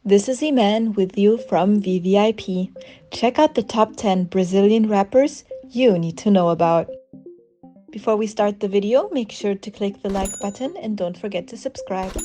This is Iman with you from Vvip. Check out the top 10 Brazilian rappers you need to know about. Before we start the video, make sure to click the like button and don't forget to subscribe.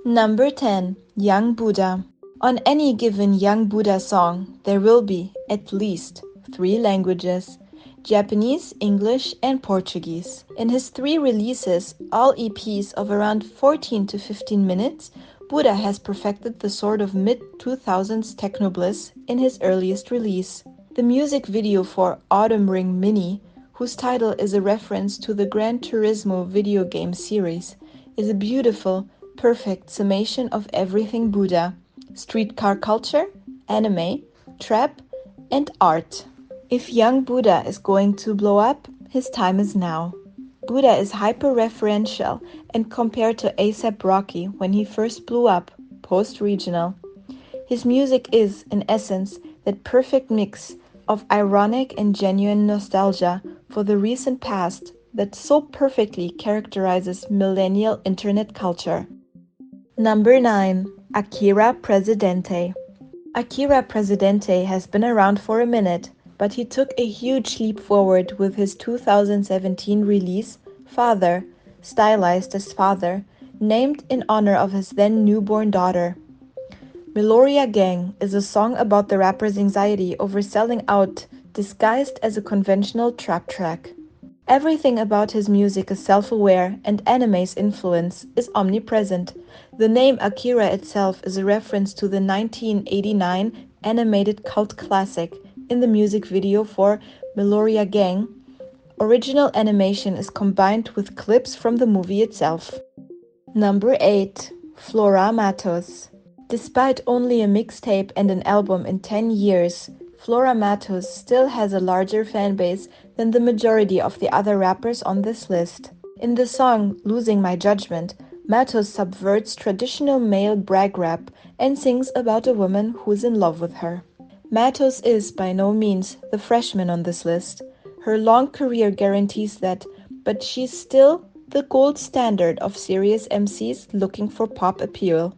Number 10. Young Buddha. On any given Young Buddha song, there will be at least 3 languages: Japanese, English, and Portuguese. In his 3 releases, all EPs of around 14 to 15 minutes, Buddha has perfected the sort of mid-2000s techno bliss in his earliest release. The music video for Autumn Ring Mini, whose title is a reference to the Gran Turismo video game series, is a beautiful, perfect summation of everything Buddha: streetcar culture, anime, trap, and art. If young Buddha is going to blow up, his time is now. Buddha is hyper-referential and compared to A$AP Rocky when he first blew up, post-regional. His music is, in essence, that perfect mix of ironic and genuine nostalgia for the recent past that so perfectly characterizes millennial internet culture. Number 9. Akira Presidente. Akira Presidente has been around for a minute, but he took a huge leap forward with his 2017 release, Father, stylized as Father, named in honor of his then newborn daughter. Meloria Gang is a song about the rapper's anxiety over selling out, disguised as a conventional trap track. Everything about his music is self-aware, and anime's influence is omnipresent. The name Akira itself is a reference to the 1989 animated cult classic. In the music video for Meloria Gang, original animation is combined with clips from the movie itself. Number 8. Flora Mattes. Despite only a mixtape and an album in 10 years, Flora Mattes still has a larger fanbase than the majority of the other rappers on this list. In the song Losing My Judgment, Mattes subverts traditional male brag rap and sings about a woman who's in love with her. Mattes is by no means the freshman on this list. Her long career guarantees that, but she's still the gold standard of serious MCs looking for pop appeal.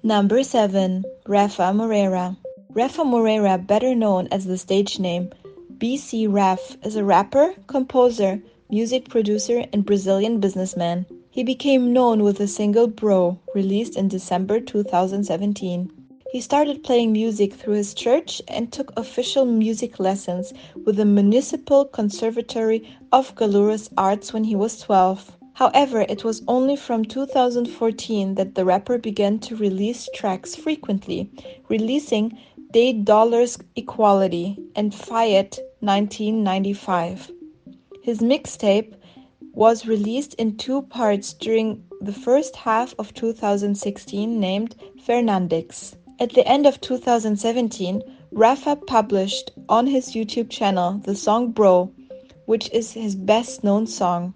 Number 7. Rafa Moreira. Rafa Moreira, better known as the stage name BC Raf, is a rapper, composer, music producer, and Brazilian businessman. He became known with the single Bro, released in December 2017. He started playing music through his church and took official music lessons with the Municipal Conservatory of Galurus Arts when he was 12. However, it was only from 2014 that the rapper began to release tracks frequently, releasing Day Dollars Equality and Fiat 1995. His mixtape was released in 2 parts during the first half of 2016, named Fernandes. At the end of 2017, Rafa published on his YouTube channel the song Bro, which is his best-known song.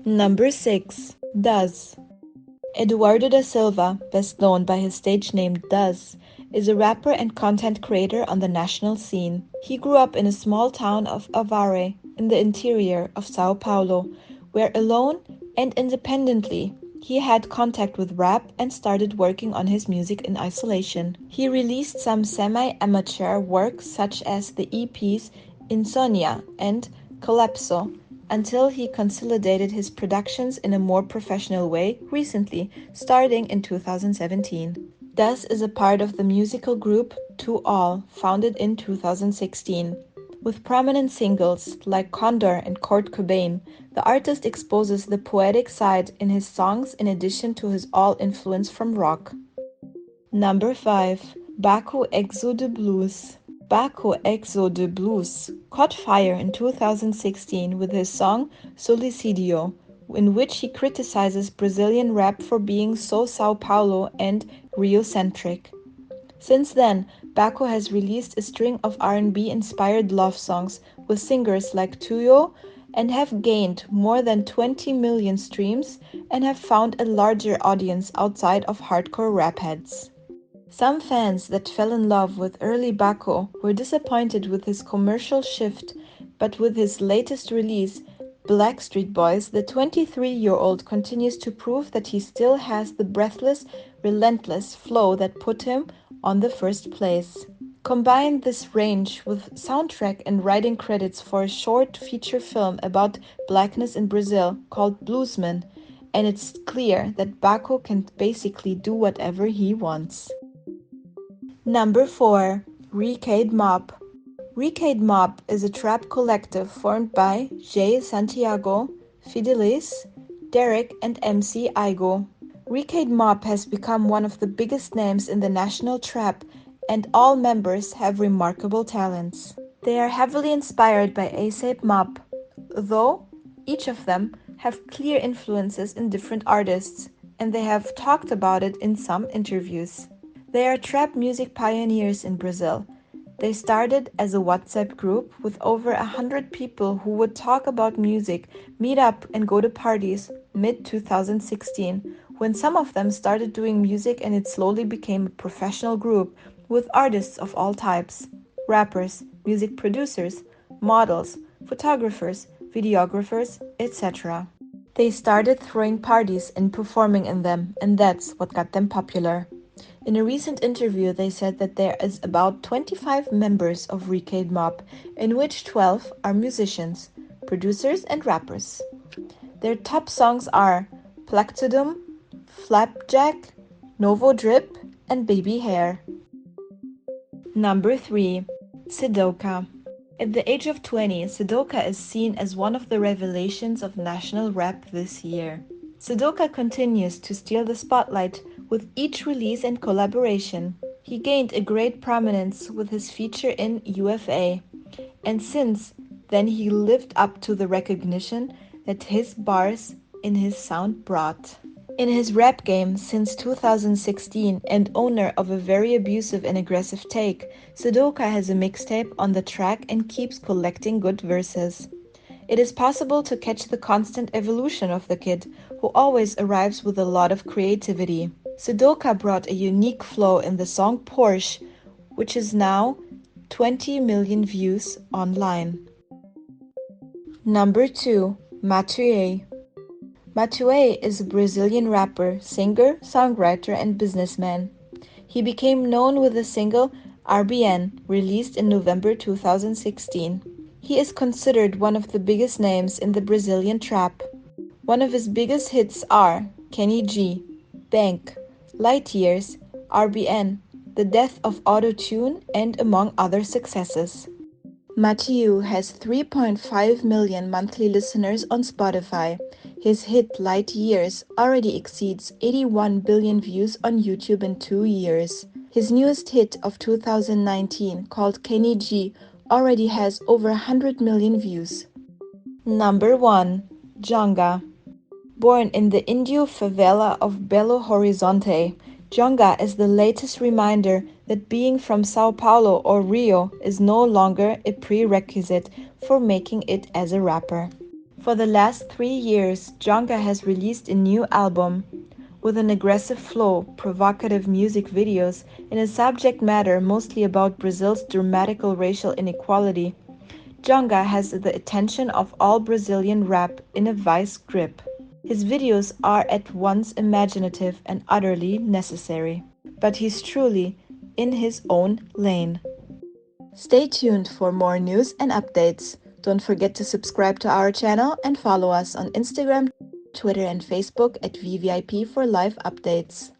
Number 6. Duz. Eduardo da Silva, best known by his stage name Duz, is a rapper and content creator on the national scene. He grew up in a small town of Avare, in the interior of Sao Paulo, where alone and independently he had contact with rap and started working on his music in isolation. He released some semi-amateur works such as the EPs Insomnia and Calypso, until he consolidated his productions in a more professional way recently, starting in 2017. Duz is a part of the musical group To All, founded in 2016. With prominent singles like Condor and Kurt Cobain, the artist exposes the poetic side in his songs in addition to his all influence from rock. Number 5. Baku Exo de Blues. Baku Exo de Blues caught fire in 2016 with his song Solicidio, in which he criticizes Brazilian rap for being so Sao Paulo and Rio-centric. Since then, Baku has released a string of R&B-inspired love songs with singers like Tuyo and have gained more than 20 million streams and have found a larger audience outside of hardcore rap heads. Some fans that fell in love with early Baku were disappointed with his commercial shift, but with his latest release, Blackstreet Boys, the 23-year-old continues to prove that he still has the breathless, relentless flow that put him on the first place. Combine this range with soundtrack and writing credits for a short feature film about blackness in Brazil called Bluesman, and it's clear that Baku can basically do whatever he wants. Number 4. Repo Mob. Repo Mob is a trap collective formed by Jay Santiago, Fidelis, Derek, and MC Igo. Repo Mob has become one of the biggest names in the national trap, and all members have remarkable talents. They are heavily inspired by ASAP Mob, though each of them have clear influences in different artists, and they have talked about it in some interviews. They are trap music pioneers in Brazil. They started as a WhatsApp group with over 100 people who would talk about music, meet up and go to parties mid-2016, when some of them started doing music and it slowly became a professional group with artists of all types: rappers, music producers, models, photographers, videographers, etc. They started throwing parties and performing in them, and that's what got them popular. In a recent interview, they said that there is about 25 members of Repo Mob, in which 12 are musicians, producers, and rappers. Their top songs are Plactidum, Flapjack, Novo Drip, and Baby Hair. Number 3. Sadaqa. At the age of 20, Sadaqa is seen as one of the revelations of national rap this year. Sadaqa continues to steal the spotlight with each release and collaboration. He gained a great prominence with his feature in UFA, and since then he lived up to the recognition that his bars in his sound brought. In his rap game since 2016 and owner of a very abusive and aggressive take, Sadaqa has a mixtape on the track and keeps collecting good verses. It is possible to catch the constant evolution of the kid, who always arrives with a lot of creativity. Sadaqa brought a unique flow in the song Porsche, which is now 20 million views online. Number 2. Matri. Matri is a Brazilian rapper, singer, songwriter, and businessman. He became known with the single RBN, released in November 2016. He is considered one of the biggest names in the Brazilian trap. One of his biggest hits are Kenny G, Bank, Light Years, RBN, The Death of Auto-Tune, and among other successes. Matri has 3.5 million monthly listeners on Spotify. His hit Light Years already exceeds 81 billion views on YouTube in 2 years. His newest hit of 2019, called Kenny G, already has over 100 million views. Number 1. Junga. Born in the Indio favela of Belo Horizonte, Junga is the latest reminder that being from São Paulo or Rio is no longer a prerequisite for making it as a rapper. For the last 3 years, Junga has released a new album with an aggressive flow, provocative music videos, and a subject matter mostly about Brazil's dramatical racial inequality. Junga has the attention of all Brazilian rap in a vice grip. His videos are at once imaginative and utterly necessary, but he's truly in his own lane. Stay tuned for more news and updates. Don't forget to subscribe to our channel and follow us on Instagram, Twitter, and Facebook at Vvip for live updates.